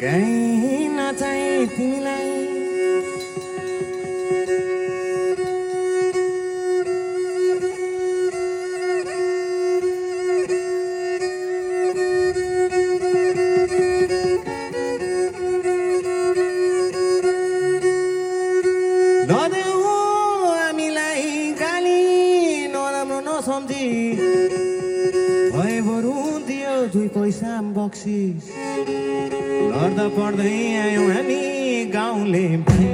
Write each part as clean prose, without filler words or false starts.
कहीँ नचाहे तिमीलाई नदेऊ हामीलाई गाली नराम्रो नसम्झी भए बरु दियो 2 पैसा बक्सिस लड्दा पर्दै आयौँ हामी गाउँले भाइ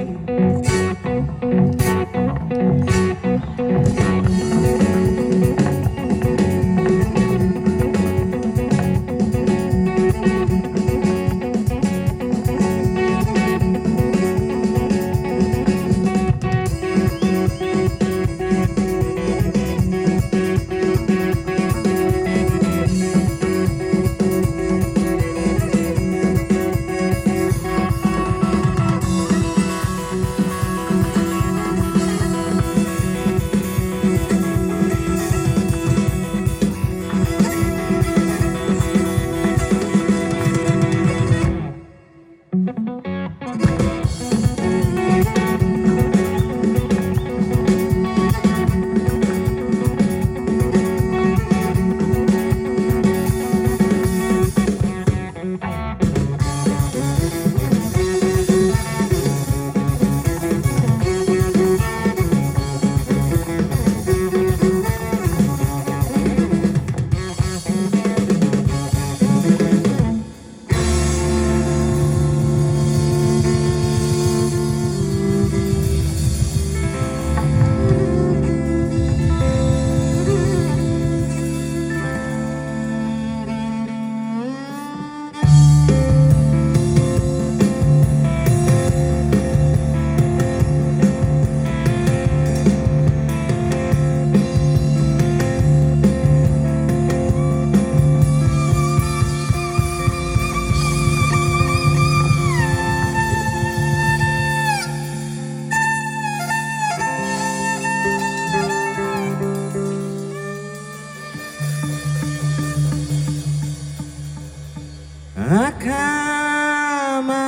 आँखामा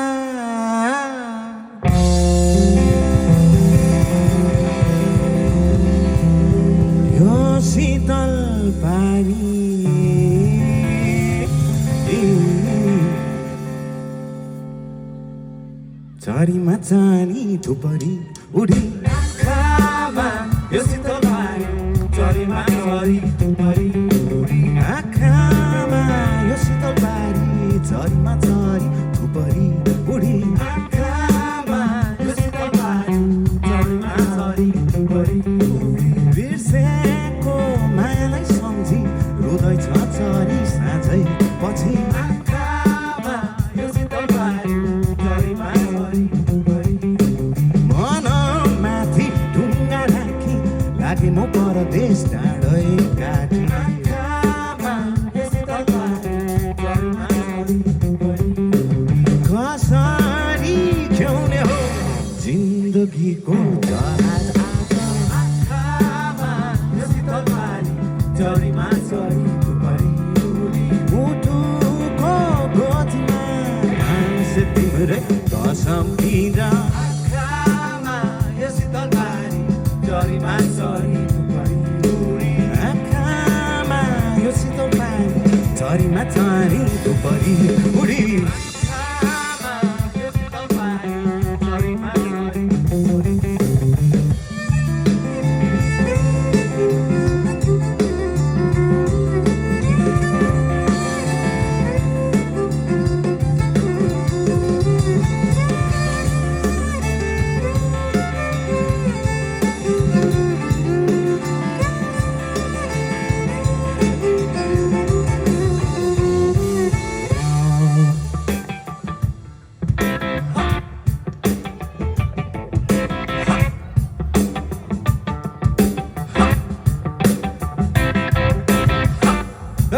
यो शीतल पानी चरीमा चानी थुपरी उडी आँखामा यो शीतल पानी चरीमा चरी थुपरी उडी आँखामा यो शीतल पानी चरीमा चरी थुपरी उडी आँखामा यो शीतल पानी चरीमा चरी थुपरी उडी बिर्सेको मायालाई सम्झी रुँदैछ चरी साँझै पछि आँखामा यो शीतल पानी चरीमा चरी थुपरी मनमाथि ढुङ्गा राखी लागे म परदेश डाँडै काटी कसरी खेउने हो जिन्दगीको जहाज आँखामा यो शीतल पानी चरीमा चरी थुपरी उडी मुटुको गोजीमा मान्छे तिम्रै कसम दिन्छ आँखामा यो शीतल पानी चरीमा चरी थुपरी उडी आँखामा यो शीतल पानी चरीमा चरी थुपरी उडी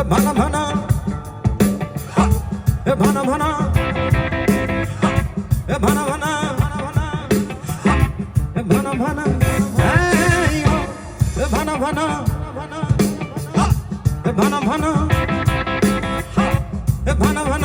Bana bana bana bana bana bana bana bana ayo bana bana bana bana bana bana